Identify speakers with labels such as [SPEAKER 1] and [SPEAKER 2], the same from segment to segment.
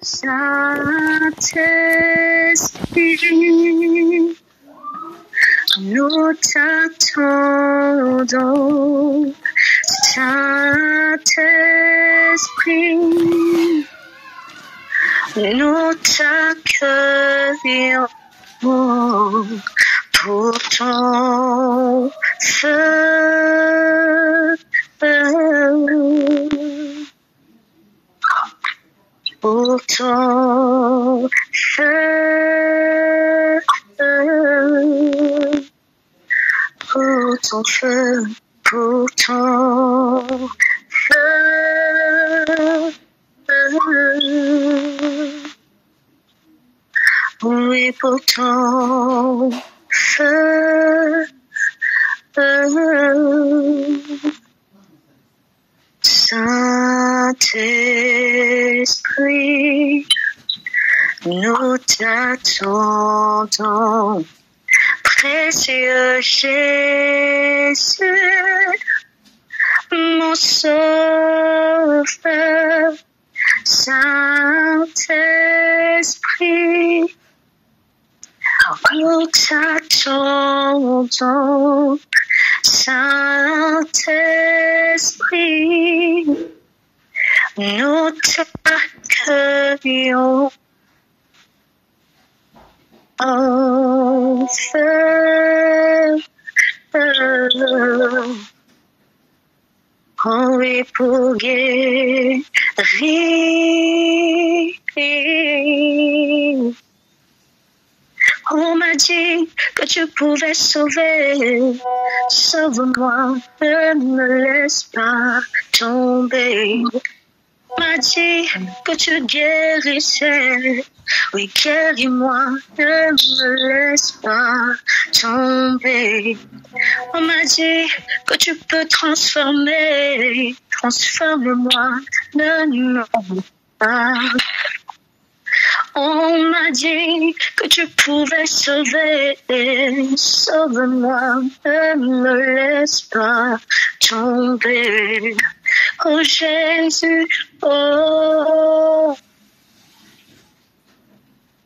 [SPEAKER 1] Saint-Esprit, nous t'attendons, Saint-Esprit, nous t'accueillons pour ton feu, pour ton feu, pour ton feu, pour ton feu. Oui, pour ton feu. Saint-Esprit, nous t'attendons, précieux Jésus, mon sauveur. Saint-Esprit, nous t'attendons, Saint-Esprit, nous t'accueillons en feu. Oh oui, pour guérir. On m'a dit que tu pouvais sauver. Sauve-moi, ne me laisse pas tomber. On m'a dit que tu guérissais. Oui, guéris-moi, ne me laisse pas tomber. On m'a dit que tu peux transformer. Transforme-moi, ne me laisse pas. On m'a dit que tu pouvais sauver. Sauve-moi, ne me laisse pas tomber. Oh Jésus, oh,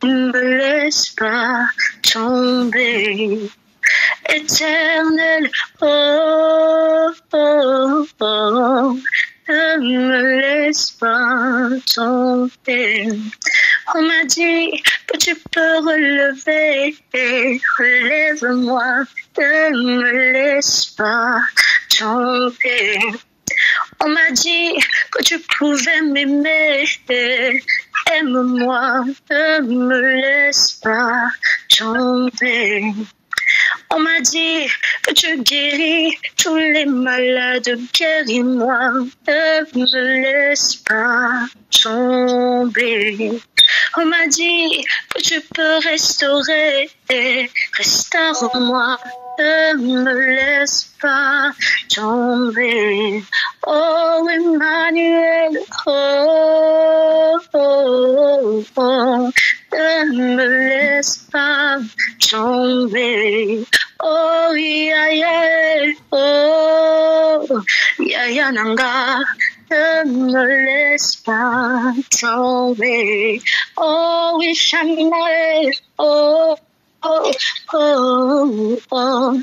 [SPEAKER 1] ne me laisse pas tomber. Éternel, oh, oh, oh, ne me laisse pas tomber. On m'a dit que tu peux relever, relève-moi, ne me laisse pas tomber. On m'a dit que tu pouvais m'aimer, aime-moi, ne me laisse pas tomber. On m'a dit que tu guéris tous les malades, guéris-moi, ne me laisse pas tomber. On m'a dit que tu peux restaurer, restaure-moi, ne me laisse pas tomber. Oh Emmanuel, oh, oh, oh, ne me laisse pas tomber. Oh yeah, oh yeah nanga, ne me laisse pas tomber. Oh oui Shamael, oh oh oh oh,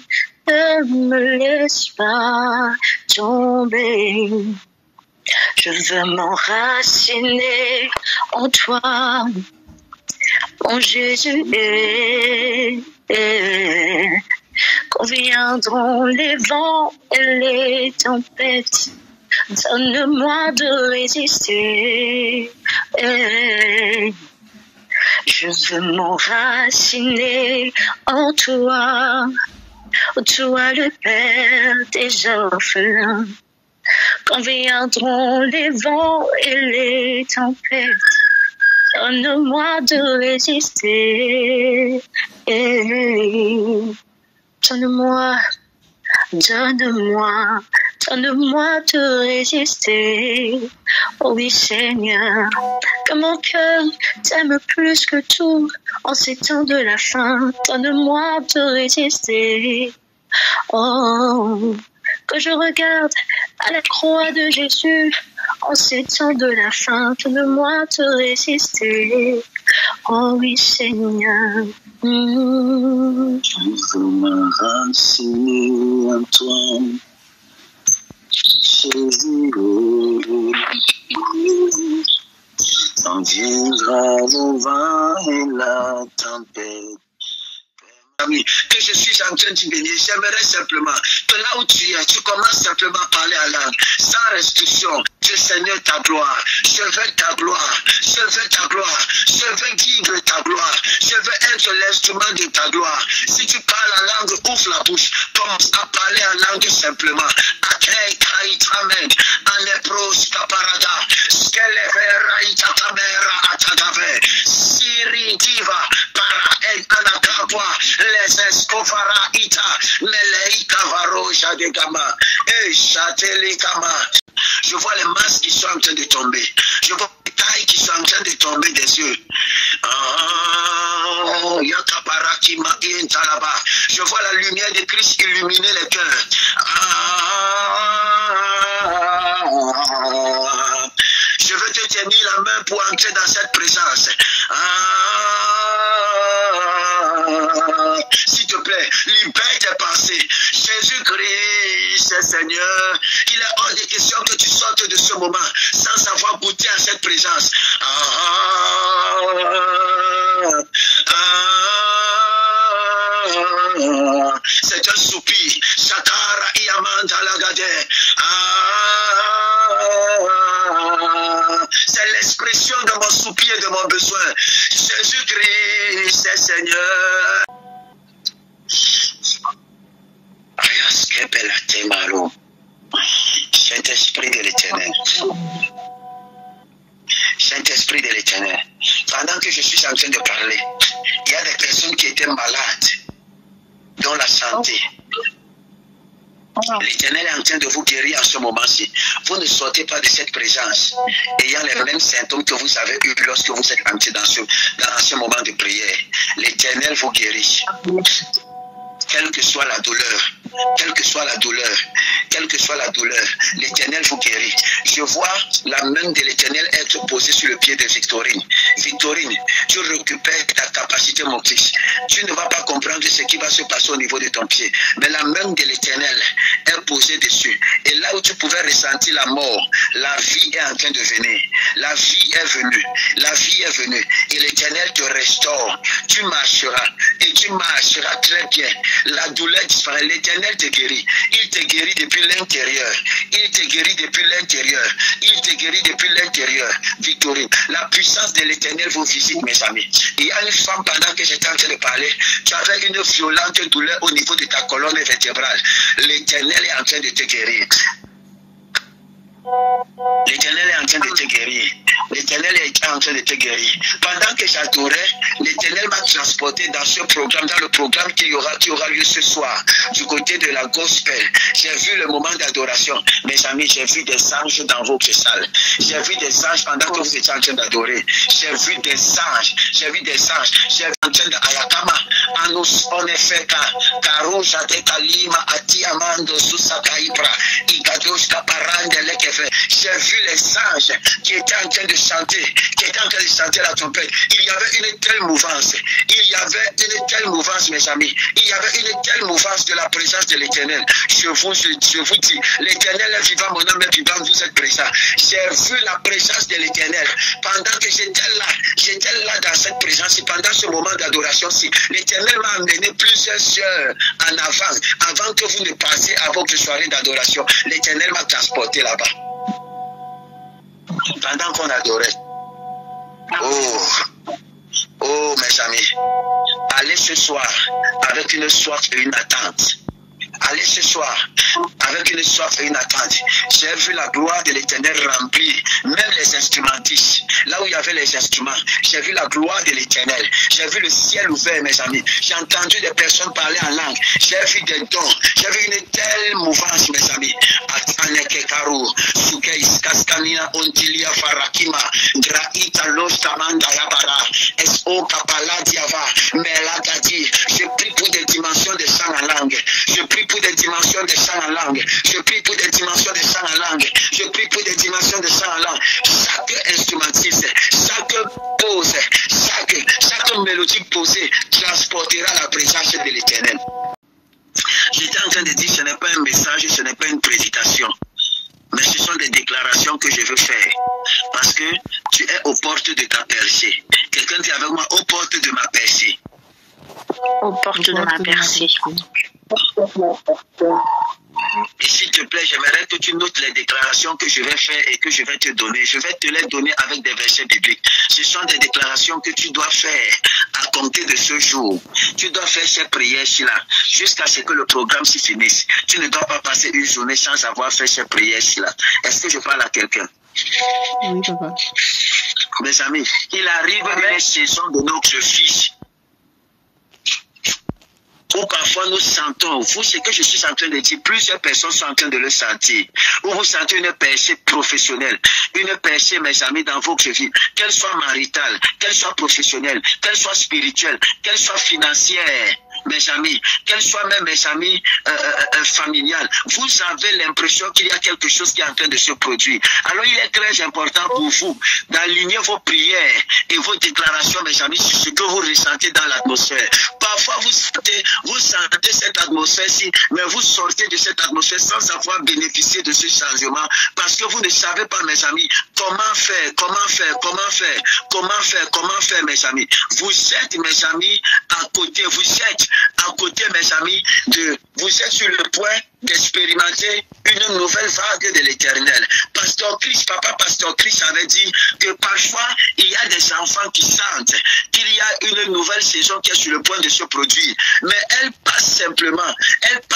[SPEAKER 1] ne me laisse pas tomber. Je veux m'enraciner en toi, mon Jésus. Quand viendront les vents et les tempêtes, donne-moi de résister. Je veux m'enraciner en toi, toi le Père des orphelins. Quand viendront les vents et les tempêtes, donne-moi de résister. Donne-moi de résister. Oh oui Seigneur, que mon cœur t'aime plus que tout en ces temps de la fin. Donne-moi de résister. Oh, que je regarde à la croix de Jésus En ces temps de la fin, donne-moi te résister. Oh oui, Seigneur.
[SPEAKER 2] Je veux m'enraciner en toi, Jésus. Quand viendra le vent et la tempête. Ami, que je suis en train de bénir, j'aimerais simplement que là où tu es, tu commences simplement à parler à langue, sans restriction. Dieu Seigneur, ta gloire, je veux ta gloire, je veux ta gloire, je veux vivre ta gloire, je veux être l'instrument de ta gloire. Si tu parles en langue, ouvre la bouche, commence à parler en langue simplement. Akei kaitamed, anepros kaparada, skelevera itakamera atagave, siri diva, para en anakapwa, les escofara ita, meleika varoja de gama, et chateli kama. Je vois les masques qui sont en train de tomber. Je vois les tailles qui sont en train de tomber des yeux. Je vois la lumière de Christ illuminer les cœurs. Je veux te tenir la main pour entrer dans cette présence. S'il te plaît, libère tes pensées. Jésus-Christ, Seigneur, il est hors de question que tu sortes de ce moment sans avoir goûté à cette présence. C'est un soupir. Sakara Iamanda Lagade. C'est l'expression de mon soupir et de mon besoin. Jésus-Christ, Seigneur. Saint-Esprit de l'Éternel. Saint-Esprit de l'Éternel. Pendant que je suis en train de parler, il y a des personnes qui étaient malades, dont la santé. L'Éternel est en train de vous guérir en ce moment-ci. Vous ne sortez pas de cette présence ayant les mêmes symptômes que vous avez eu lorsque vous êtes entré dans ce moment de prière. L'Éternel vous guérit. Quelle que soit la douleur, quelle que soit la douleur, quelle que soit la douleur, l'Éternel vous guérit. Je vois la main de l'Éternel être posée sur le pied de Victorine. Victorine, tu récupères ta capacité motrice. Tu ne vas pas comprendre ce qui va se passer au niveau de ton pied. Mais la main de l'Éternel est posée dessus. Et là où tu pouvais ressentir la mort, la vie est en train de venir. La vie est venue. La vie est venue. Et l'Éternel te restaure. Tu marcheras. Et tu marcheras très bien. La douleur disparaît. L'Éternel te guérit. Il te guérit depuis l'intérieur. Il te guérit depuis l'intérieur. Il te guérit depuis l'intérieur. Victorine, la puissance de l'Éternel vous visite, mes amis. Il y a une femme, pendant que j'étais en train de parler, tu avais une violente douleur au niveau de ta colonne vertébrale. L'Éternel est en train de te guérir. L'Éternel est en train de te guérir. L'Éternel est en train de te guérir. Pendant que j'adorais, l'Éternel m'a transporté dans ce programme, dans le programme qui aura lieu ce soir, du côté de la gospel. J'ai vu le moment d'adoration. Mes amis, j'ai vu des anges dans votre salle. J'ai vu des anges pendant que vous étiez en train d'adorer. J'ai vu des anges. J'ai vu des anges. J'ai vu en train d'Ayakama. Anus onefeka. Karouja de Kalima. Atiamando Susakaibra. Igadosh Kaparande Lekefe. J'ai vu les anges qui étaient en train de chanter, la trompette. Il y avait une telle mouvance. Il y avait une telle mouvance, mes amis. Il y avait une telle mouvance de la présence de l'Éternel. Je vous dis, l'Éternel est vivant, mon âme est vivante, vous êtes présent. J'ai vu la présence de l'Éternel. Pendant que j'étais là dans cette présence, et pendant ce moment d'adoration-ci, l'Éternel m'a amené plusieurs heures en avant que vous ne passiez à votre soirée d'adoration. L'Éternel m'a transporté là-bas. Pendant qu'on adorait. Oh, mes amis, allez ce soir avec une soif et une attente. Allez ce soir avec une soif et une attente. J'ai vu la gloire de l'Éternel remplir même les instrumentistes. Là où il y avait les instruments, j'ai vu la gloire de l'Éternel. J'ai vu le ciel ouvert, mes amis. J'ai entendu des personnes parler en langue. J'ai vu des dons. J'ai vu une telle mouvance, mes amis. Atanekekaru, Sukeis, Kaskamina, Ontilia, Farakima, Graita, Lostamanda, Yabara, S.O. Kapala, Diava, Melagadi. Je prie pour des dimensions de chant en langue. Je prie pour des dimensions de chant en langue. Je prie pour des dimensions de chant en langue. Je prie pour des dimensions de chant-là, chaque instrumentiste, chaque pause, chaque mélodie posée transportera la présence de l'Éternel. J'étais en train de dire, ce n'est pas un message, ce n'est pas une prédication. Mais ce sont des déclarations que je veux faire. Parce que tu es aux portes de ta percée. Quelqu'un dit avec moi, aux portes de ma percée.
[SPEAKER 1] Aux portes de ma percée.
[SPEAKER 2] Et s'il te plaît, j'aimerais que tu notes les déclarations que je vais faire et que je vais te donner. Je vais te les donner avec des versets bibliques. Ce sont des déclarations que tu dois faire à compter de ce jour. Tu dois faire ces prières-là jusqu'à ce que le programme se finisse. Tu ne dois pas passer une journée sans avoir fait ces prières-là. Est-ce que je parle à quelqu'un?
[SPEAKER 3] Oui, papa.
[SPEAKER 2] Mes amis, il arrive une saison de notre fils où parfois nous sentons, vous, ce que je suis en train de dire, plusieurs personnes sont en train de le sentir, où vous sentez une percée professionnelle, une percée, mes amis, dans votre vie, qu'elle soit maritale, qu'elle soit professionnelle, qu'elle soit spirituelle, qu'elle soit financière, mes amis, qu'elle soit même, mes amis, familiale. Vous avez l'impression qu'il y a quelque chose qui est en train de se produire. Alors il est très important pour vous d'aligner vos prières et vos déclarations, mes amis, sur ce que vous ressentez dans l'atmosphère. Parfois vous sentez cette atmosphère-ci, mais vous sortez de cette atmosphère sans avoir bénéficié de ce changement, parce que vous ne savez pas, mes amis, comment faire, mes amis. Vous êtes, mes amis, à côté, mes amis, vous êtes sur le point d'expérimenter une nouvelle vague de l'Éternel. Pasteur Chris avait dit que parfois il y a des enfants qui sentent qu'il y a une nouvelle saison qui est sur le point de se produire, mais elle passe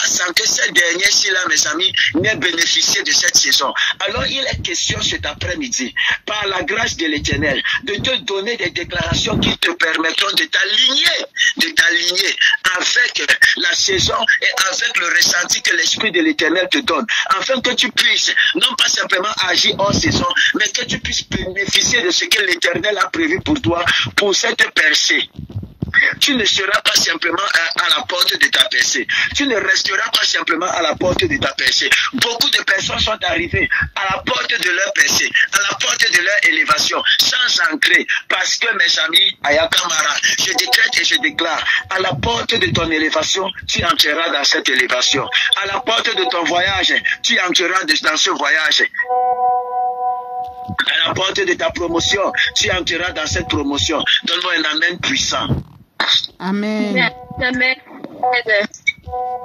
[SPEAKER 2] sans que ces derniers-ci-là, mes amis, n'aient bénéficié de cette saison. Alors il est question cet après-midi, par la grâce de l'Éternel, de te donner des déclarations qui te permettront de t'aligner avec la saison et avec le ressenti que l'Esprit de l'Éternel te donne, afin que tu puisses non pas simplement agir en saison, mais que tu puisses bénéficier de ce que l'Éternel a prévu pour toi, pour cette percée. Tu ne seras pas simplement à la porte de ta percée. Tu ne resteras pas simplement à la porte de ta percée. Beaucoup de personnes sont arrivées à la porte de leur percée, à la porte de leur élévation, sans ancrer. Parce que, mes amis, Ayakamara, je décrète et je déclare, à la porte de ton élévation, tu entreras dans cette élévation. À la porte de ton voyage, tu entreras dans ce voyage. À la porte de ta promotion, tu entreras dans cette promotion. Donne-moi un amen puissant.
[SPEAKER 3] Amen.
[SPEAKER 1] Amen.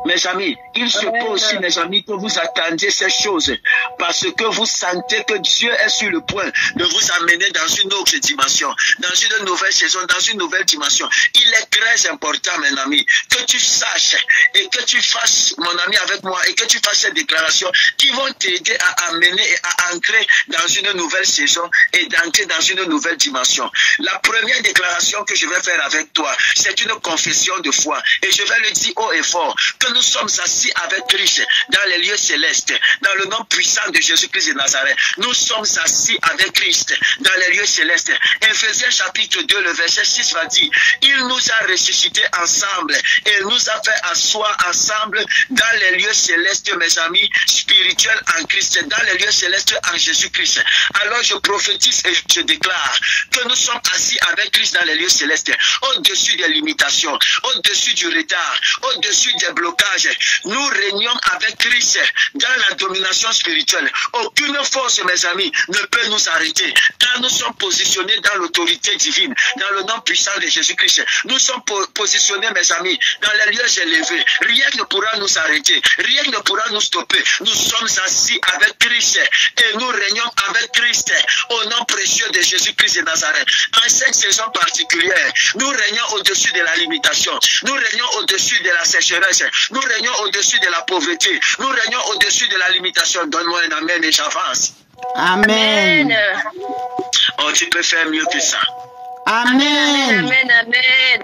[SPEAKER 2] Mes amis, il se peut aussi, mes amis, que vous attendiez ces choses parce que vous sentez que Dieu est sur le point de vous amener dans une autre dimension, dans une nouvelle saison, dans une nouvelle dimension. Il est très important, mes amis, que tu saches et que tu fasses, mon ami, avec moi, et que tu fasses ces déclarations qui vont t'aider à amener et à ancrer dans une nouvelle saison et d'entrer dans une nouvelle dimension. La première déclaration que je vais faire avec toi, c'est une confession de foi et je vais le dire haut et fort, que nous sommes assis avec Christ dans les lieux célestes, dans le nom puissant de Jésus-Christ de Nazareth. Nous sommes assis avec Christ dans les lieux célestes. Éphésiens chapitre 2, le verset 6 va dire, il nous a ressuscités ensemble et nous a fait asseoir ensemble dans les lieux célestes, mes amis, spirituels en Christ, dans les lieux célestes en Jésus-Christ. Alors je prophétise et je déclare que nous sommes assis avec Christ dans les lieux célestes, au-dessus des limitations, au-dessus du retard, au-dessus des blocages. Nous régnons avec Christ dans la domination spirituelle. Aucune force, mes amis, ne peut nous arrêter, car nous sommes positionnés dans l'autorité divine, dans le nom puissant de Jésus-Christ. Nous sommes positionnés, mes amis, dans les lieux élevés. Rien ne pourra nous arrêter, rien ne pourra nous stopper. Nous sommes assis avec Christ et nous régnons avec Christ au nom précieux de Jésus-Christ de Nazareth. En cette saison particulière, nous régnons au-dessus de la limitation, nous régnons au-dessus de la sécheresse, nous régnons au-dessus de la pauvreté, nous régnons au-dessus de la limitation. Donne-moi un amen et j'avance.
[SPEAKER 3] Amen.
[SPEAKER 2] Oh, tu peux faire mieux que ça.
[SPEAKER 3] Amen.
[SPEAKER 1] Amen. Amen.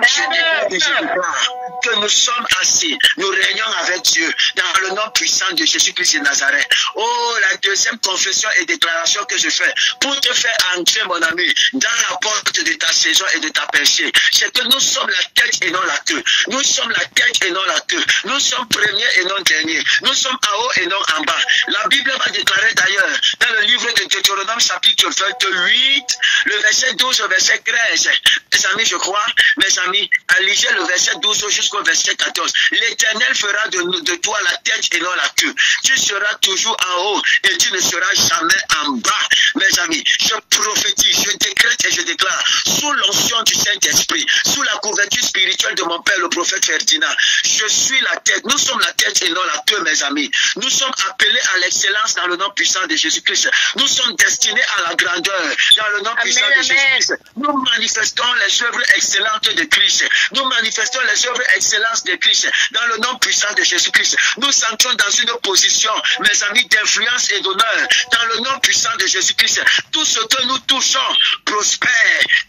[SPEAKER 2] Je déclare, que nous sommes assis, nous régnons avec Dieu dans le nom puissant de Jésus-Christ de Nazareth. Oh, la deuxième confession et déclaration que je fais pour te faire entrer, mon ami, dans la porte de ta saison et de ta percée, c'est que nous sommes la tête et non la queue. Nous sommes la tête et non la queue. Nous sommes premiers et non derniers. Nous sommes en haut et non en bas. La Bible va déclarer d'ailleurs dans le livre de Deutéronome chapitre 28, le verset 12 au verset 13. Mes amis, je crois, mes amis, lisez le verset 12 jusqu'au verset 14. L'Éternel fera de toi la tête et non la queue. Tu seras toujours en haut et tu ne seras jamais en bas. Mes amis, je prophétise, je décrète et je déclare, sous l'onction du Saint-Esprit, sous la couverture spirituelle de mon Père, le prophète Ferdinand, je suis la tête. Nous sommes la tête et non la queue, mes amis. Nous sommes appelés à l'excellence dans le nom puissant de Jésus-Christ. Nous sommes destinés à la grandeur dans le nom puissant de Jésus-Christ. Nous manifestons les œuvres excellentes de Christ. Nous manifestons les œuvres excellentes de Christ dans le nom puissant de Jésus-Christ. Nous entrons dans une position, mes amis, d'influence et d'honneur dans le nom puissant de Jésus-Christ. Tout ce que nous touchons prospère,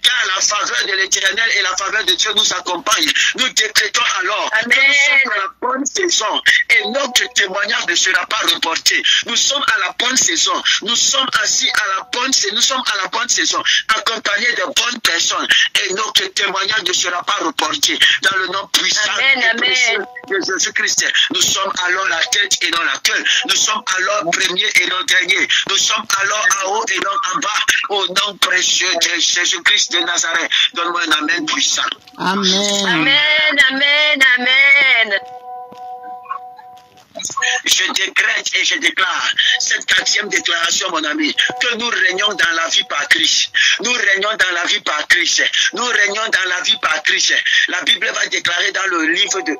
[SPEAKER 2] car la faveur de l'Éternel et la faveur de Dieu nous accompagnent. Nous décrétons alors que nous sommes à la bonne saison et notre témoignage ne sera pas reporté. Nous sommes à la bonne saison. Nous sommes assis à la bonne saison. Nous sommes à la bonne saison, accompagnés de bonnes personnes et notre témoignage ne sera pas reporté. Dans le nom puissant et précieux de Jésus-Christ, nous sommes alors la tête et non la queue. Nous sommes alors premiers et non derniers. Nous sommes alors en haut et non en bas. Au nom précieux de Jésus-Christ de Nazareth, donne-moi un amen puissant.
[SPEAKER 3] Amen.
[SPEAKER 1] Amen, amen, amen.
[SPEAKER 2] Je décrète et je déclare cette quatrième déclaration, mon ami, que nous régnons dans la vie par Christ. Nous régnons dans la vie par Christ. Nous régnons dans la vie par Christ. La Bible va déclarer dans le livre de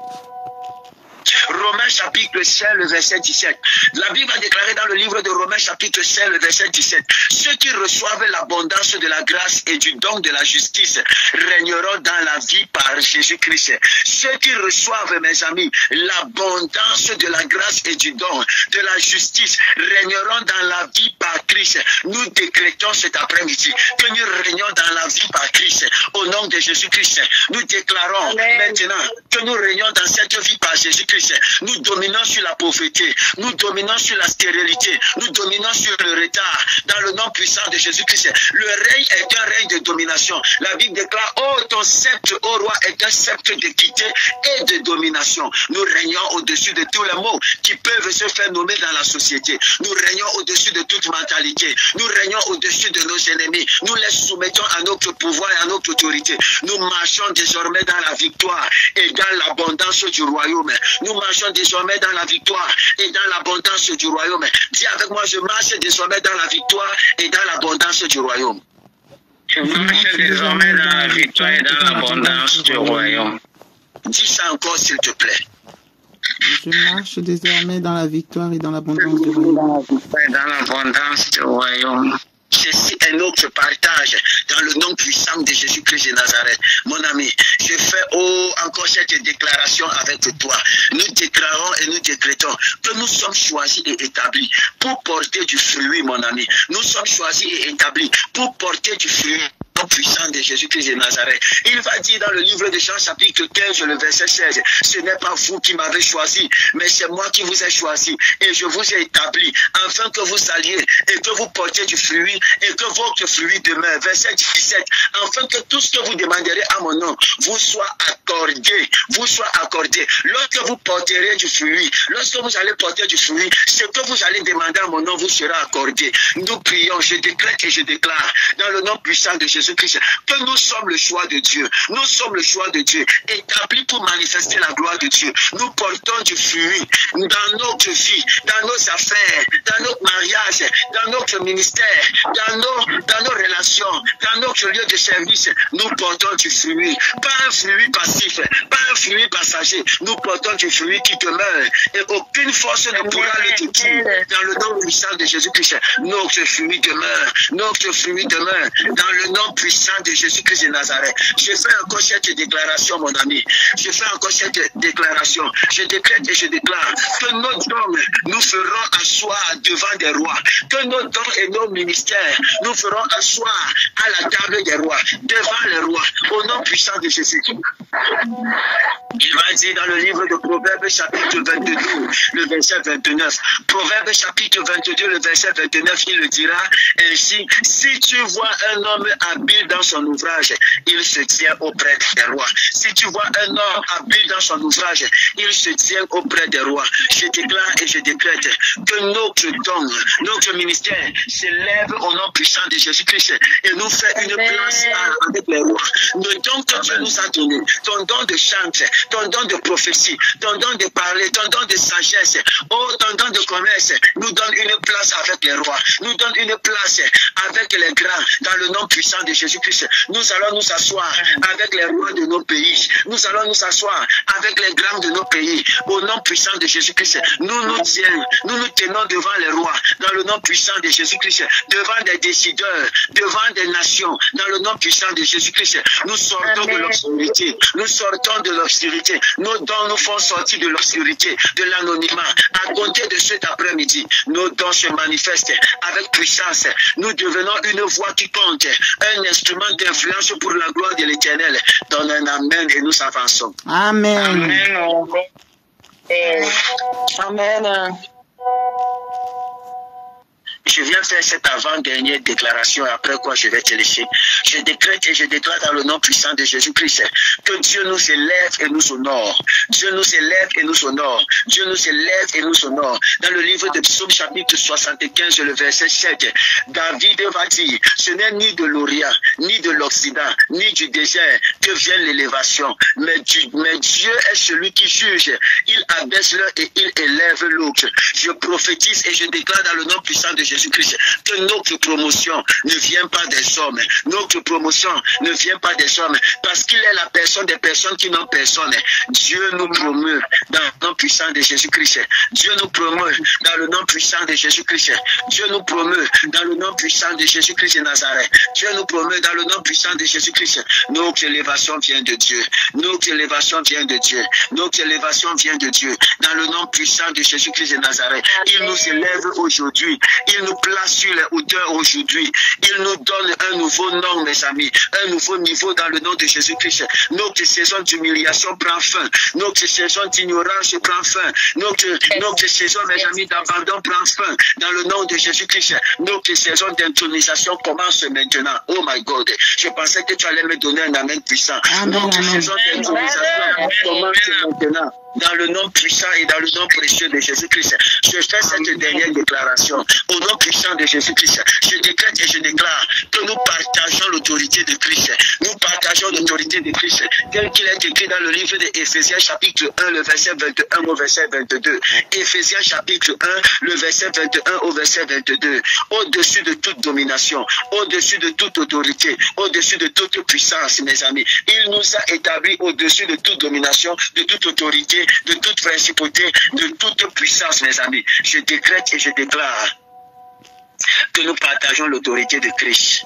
[SPEAKER 2] Romains chapitre 16, le verset 17. La Bible a déclaré dans le livre de Romains chapitre 16, le verset 17. Ceux qui reçoivent l'abondance de la grâce et du don de la justice régneront dans la vie par Jésus-Christ. Ceux qui reçoivent, mes amis, l'abondance de la grâce et du don de la justice régneront dans la vie par Christ. Nous décrétons cet après-midi que nous régnons dans la vie par Christ. Au nom de Jésus-Christ, nous déclarons maintenant que nous régnons dans cette vie par Jésus-Christ. Nous dominons sur la pauvreté, nous dominons sur la stérilité, nous dominons sur le retard. Dans le nom puissant de Jésus-Christ, le règne est un règne de domination. La Bible déclare, oh ton sceptre, ô roi, est un sceptre d'équité et de domination. Nous régnons au-dessus de tous les maux qui peuvent se faire nommer dans la société. Nous régnons au-dessus de toute mentalité. Nous régnons au-dessus de nos ennemis. Nous les soumettons à notre pouvoir et à notre autorité. Nous marchons désormais dans la victoire et dans l'abondance du royaume. Nous marchons désormais dans la victoire et dans l'abondance du royaume. Dis avec moi, je marche désormais dans la victoire et dans l'abondance du royaume.
[SPEAKER 4] Je marche désormais dans la victoire et dans l'abondance du royaume.
[SPEAKER 2] Dis ça encore, s'il te plaît.
[SPEAKER 3] Je marche désormais dans la victoire et dans l'abondance du royaume.
[SPEAKER 4] Dans l'abondance du royaume.
[SPEAKER 2] Ceci est notre partage dans le nom puissant de Jésus-Christ de Nazareth. Mon ami, je fais encore cette déclaration avec toi. Nous déclarons et nous décrétons que nous sommes choisis et établis pour porter du fruit, mon ami. Nous sommes choisis et établis pour porter du fruit. Puissant de Jésus-Christ de Nazareth. Il va dire dans le livre de Jean chapitre 15, le verset 16, ce n'est pas vous qui m'avez choisi, mais c'est moi qui vous ai choisi et je vous ai établi afin que vous alliez et que vous portiez du fruit et que votre fruit demeure. Verset 17, afin que tout ce que vous demanderez à mon nom vous soit accordé, vous soit accordé. Lorsque vous porterez du fruit, lorsque vous allez porter du fruit, ce que vous allez demander à mon nom vous sera accordé. Nous prions, je décrète et je déclare dans le nom puissant de Jésus-Christ que nous sommes le choix de Dieu. Nous sommes le choix de Dieu, établis pour manifester la gloire de Dieu. Nous portons du fruit dans notre vie, dans nos affaires, dans notre mariage, dans notre ministère, dans nos relations, dans notre lieu de service. Nous portons du fruit, pas un fruit passif, pas un fruit passager. Nous portons du fruit qui demeure et aucune force ne pourra le détruire. Dans le nom puissant de Jésus-Christ, notre fruit demeure, notre fruit demeure. Dans le nom puissant de Jésus-Christ de Nazareth. Je fais encore cette déclaration, mon ami. Je fais encore cette déclaration. Je décrète et je déclare que nos dons nous ferons asseoir devant des rois. Que nos dons et nos ministères nous ferons asseoir s'asseoir à la table des rois, devant les rois, au nom puissant de Jésus. Il va dire dans le livre de Proverbes chapitre 22, le verset 29. Proverbes chapitre 22, le verset 29, il le dira ainsi: si tu vois un homme habile dans son ouvrage, il se tient auprès des rois. Si tu vois un homme habile dans son ouvrage, il se tient auprès des rois. Je déclare et je décrète que notre don, notre ministère s'élève au nom puissant de Jésus-Christ et nous fait une place avec les rois. Le don que Dieu nous a donné, ton don de chante, ton don de prophétie, ton don de parler, ton don de sagesse, oh, ton don de commerce, nous donne une place avec les rois, nous donne une place avec les grands, dans le nom puissant de Jésus-Christ. Nous allons nous asseoir avec les rois de nos pays, nous allons nous asseoir avec les grands de nos pays, au nom puissant de Jésus-Christ. Nous nous tenons devant les rois, dans le nom puissant de Jésus-Christ, devant des décideurs, devant des nations, dans le nom puissant de Jésus-Christ. Nous sortons de l'obscurité, nous sortons de l'obscurité, nos dons nous font sortir de l'obscurité, de l'anonymat. À compter de cet après-midi, nos dons se manifestent avec puissance. Nous devenons une voix qui compte, un instrument d'influence pour la gloire de l'Éternel. Donne un amen et nous avançons.
[SPEAKER 3] Amen.
[SPEAKER 2] Amen. Je viens faire cette avant-dernière déclaration, après quoi je vais te laisser. Je décrète et je déclare dans le nom puissant de Jésus-Christ que Dieu nous élève et nous honore. Dieu nous élève et nous honore. Dieu nous élève et nous honore. Dans le livre de Psaume chapitre 75, le verset 7, David va dire, ce n'est ni de l'Orient, ni de l'Occident, ni du désert que vient l'élévation, mais Dieu est celui qui juge. Il abaisse l'un et il élève l'autre. Je prophétise et je déclare dans le nom puissant de Jésus-Christ que notre promotion ne vient pas des hommes. Notre promotion ne vient pas des hommes parce qu'il est la personne des personnes qui n'ont personne. Dieu nous promeut dans le nom puissant de Jésus-Christ. Dieu nous promeut dans le nom puissant de Jésus-Christ. Dieu nous promeut dans le nom puissant de Jésus-Christ de Nazareth. Dieu nous promeut dans le nom puissant de Jésus-Christ. Notre élévation vient de Dieu. Notre élévation vient de Dieu. Notre élévation vient de Dieu. Dans le nom puissant de Jésus-Christ de Nazareth. Il nous élève aujourd'hui. Il nous place sur les hauteurs aujourd'hui. Il nous donne un nouveau nom, mes amis. Un nouveau niveau dans le nom de Jésus-Christ. Notre saison d'humiliation prend fin. Notre saison d'ignorance prend fin. Notre saison, mes amis, d'abandon prend fin. Dans le nom de Jésus-Christ. Notre saison d'intronisation commence maintenant. Oh my God. Je pensais que tu allais me donner un amen puissant. Notre saison d'intronisation commence maintenant. Dans le nom puissant et dans le nom précieux de Jésus-Christ. Je fais cette dernière déclaration. Au nom puissant de Jésus-Christ, je décrète et je déclare que nous partageons l'autorité de Christ. Nous partageons l'autorité de Christ, tel qu'il est écrit dans le livre d'Éphésiens chapitre 1, le verset 21 au verset 22. Éphésiens chapitre 1, le verset 21 au verset 22. Au-dessus de toute domination, au-dessus de toute autorité, au-dessus de toute puissance, mes amis. Il nous a établis au-dessus de toute domination, de toute autorité, de toute principauté, de toute puissance, mes amis. Je décrète et je déclare que nous partageons l'autorité de Christ.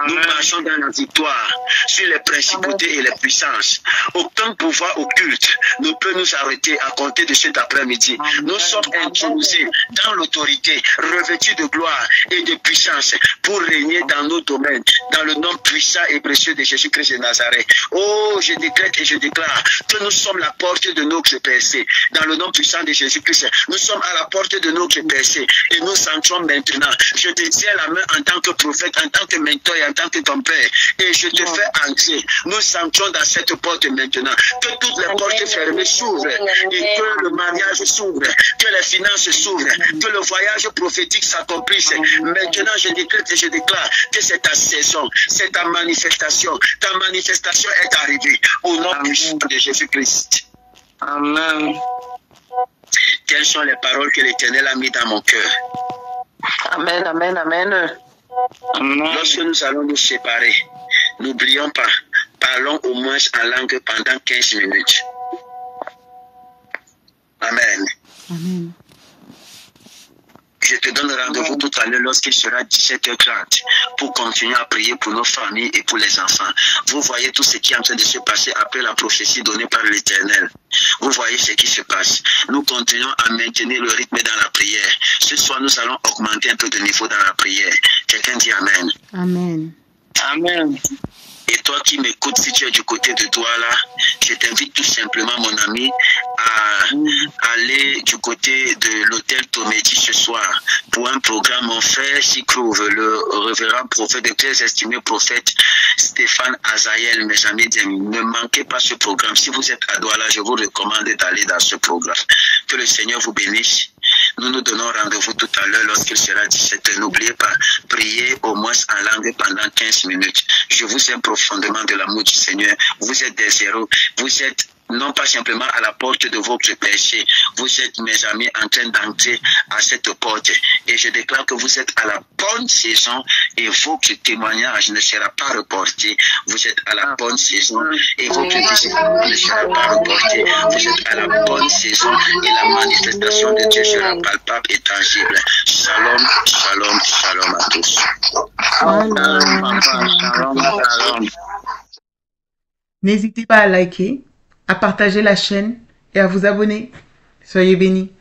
[SPEAKER 2] Nous marchons dans la victoire sur les principautés et les puissances. Aucun pouvoir occulte ne peut nous arrêter à compter de cet après-midi. Nous sommes intronisés dans l'autorité, revêtus de gloire et de puissance pour régner dans nos domaines, dans le nom puissant et précieux de Jésus-Christ de Nazareth. Oh, je décrète et je déclare que nous sommes la porte de notre percée. Dans le nom puissant de Jésus-Christ, nous sommes à la porte de notre percée et nous entrons maintenant. Je te tiens la main en tant que prophète, en tant que mentor, en tant que ton père, et je te fais entrer. Nous entrons dans cette porte maintenant. Que toutes les portes fermées s'ouvrent et que le mariage s'ouvre, que les finances s'ouvrent, que le voyage prophétique s'accomplisse. Maintenant, je décrète et je déclare que c'est ta saison, c'est ta manifestation. Ta manifestation est arrivée au nom puissant de Jésus-Christ. Amen. Quelles sont les paroles que l'Éternel a mises dans mon cœur?
[SPEAKER 5] Amen, amen, amen.
[SPEAKER 2] Lorsque nous allons nous séparer, n'oublions pas, parlons au moins en langue pendant 15 minutes. Amen.
[SPEAKER 3] Amen.
[SPEAKER 2] Je te donne rendez-vous tout à l'heure lorsqu'il sera 17h30 pour continuer à prier pour nos familles et pour les enfants. Vous voyez tout ce qui est en train de se passer après la prophétie donnée par l'Éternel. Vous voyez ce qui se passe. Nous continuons à maintenir le rythme dans la prière. Ce soir, nous allons augmenter un peu de niveau dans la prière. Quelqu'un dit Amen.
[SPEAKER 3] Amen.
[SPEAKER 4] Amen.
[SPEAKER 2] Et toi qui m'écoutes, si tu es du côté de toi là, je t'invite tout simplement, mon ami, à aller du côté de l'hôtel Tomedi ce soir pour un programme. Mon frère Sikrouve, le révérend prophète, le très estimé prophète Stéphane Azaël, mes amis, ne manquez pas ce programme. Si vous êtes à Douala, je vous recommande d'aller dans ce programme. Que le Seigneur vous bénisse. Nous nous donnons rendez-vous tout à l'heure lorsqu'il sera 17h. N'oubliez pas, priez au moins en langue pendant 15 minutes. Je vous aime profondément de l'amour du Seigneur. Vous êtes des héros. Vous êtes non pas simplement à la porte de votre péché. Vous êtes, mes amis, en train d'entrer à cette porte. Et je déclare que vous êtes à la bonne saison et votre témoignage ne sera pas reporté. Vous êtes à la bonne saison et votre discernement ne sera pas reporté. Vous êtes à la bonne saison et la manifestation de Dieu sera palpable et tangible. Shalom, shalom, shalom à tous.
[SPEAKER 4] Shalom.
[SPEAKER 6] N'hésitez pas à liker, à partager la chaîne et à vous abonner. Soyez bénis.